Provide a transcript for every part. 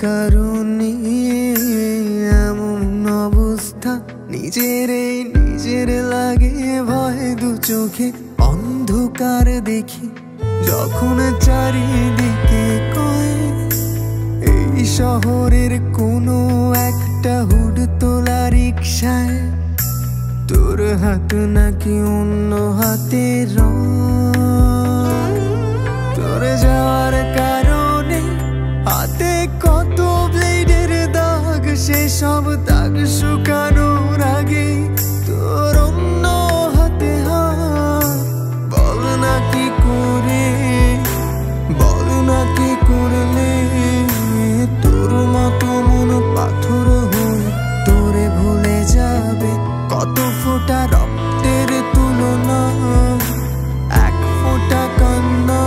কারণে এমন অবস্থা, নিজের লাগে ভয়, দু চোখে অন্ধকার দেখি যখন চারিদিকে কয় এই শহরের কোনো একটা হুড তোলা রিকশায় তোর হাত নাকি অন্য হাতের, তোর যাওয়ার কারণে হাতে কত ব্লেডের দাগ, সেসব দাগ শুকানোর আগে তোর অন্য হাতে হাত। বল না কি করে, বল না কি করলে তোর মতো মন পাথর হয়ে তোরে ভুলে যাবে। কত ফোঁটা রক্তের তুলনা, এক ফোঁটা কান্না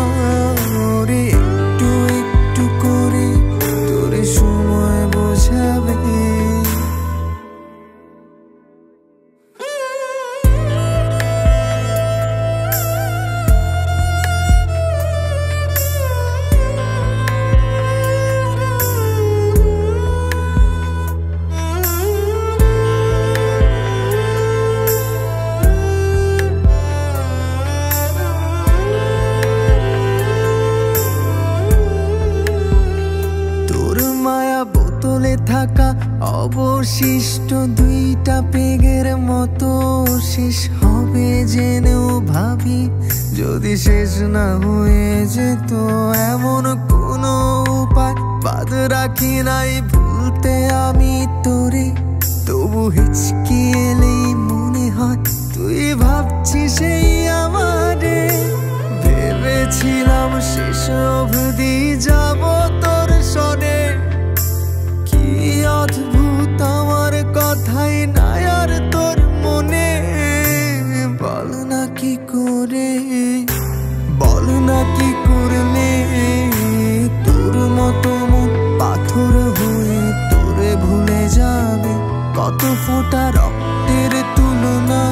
রে, একটু একটু করে তোরে সময় বোঝাবে। বোতলে থাকা অবশিষ্ট দুইটা পেগের মতো শেষ হবে জেনেও ভাবি, যদি শেষ না হয়ে যেত এমন কোনো উপায় বাদ রাখি নাই ভুলতে আমি তোরে। তবু হিচকি এলেই মনে হয় তুই ভাবছিস সেই আমারে। ভেবেছিলাম শেষ অবধি যাব তোর সনে, অদ্ভুত আমার কথাই নাই আর তোর মনে। বল না কি করে, বল না কি করলে তোর মতো মন পাথর হয়ে তোরে ভুলে যাবে। কত ফোঁটা রক্তের তুলনা,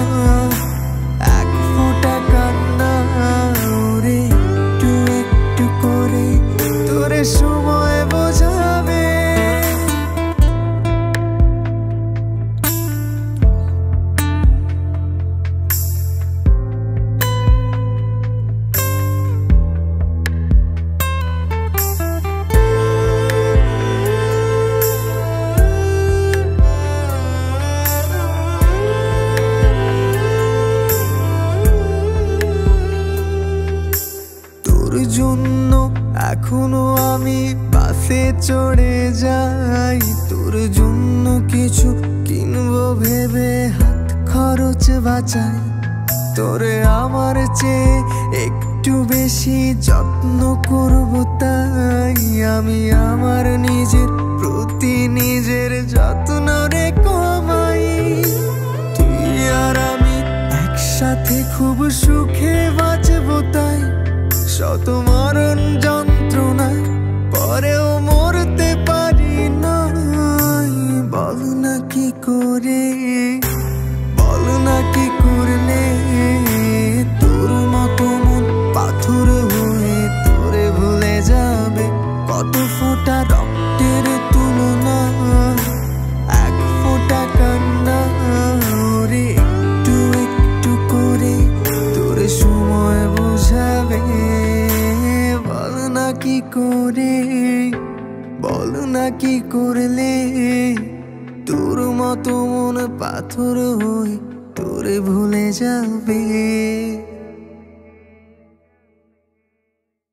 এক ফোঁটা কান্না রে, একটু একটু করে তোরে সময় বোঝাবে। জন্য এখনো আমি বাসে চড়ে যাই, তোর জন্য কিছু কিনবো ভেবে হাত খরচ বাঁচাই। তোরে আমার চেয়ে একটু বেশি যত্ন করব, তাই আমি আমার নিজের প্রতি নিজের যত্ন রে কমাই। তুই আর আমি একসাথে খুব সুখে বাঁচবো, তাই শত মরণ যন্ত্রণায় পরেও মরতে পারি না। বল না কি করে, বল না কি করলে তোর মতো মন পাথর হয়ে তোরে ভুলে যাবে। কত ফোঁটা রক্তের তুলনা, এক ফোঁটা কান্না রে, একটু একটু করে তোরে সময় বোঝাবে। বল না কি করে, বল না কি করলে তোর মতো মন পাথর হয়ে তোরে ভুলে যাবে।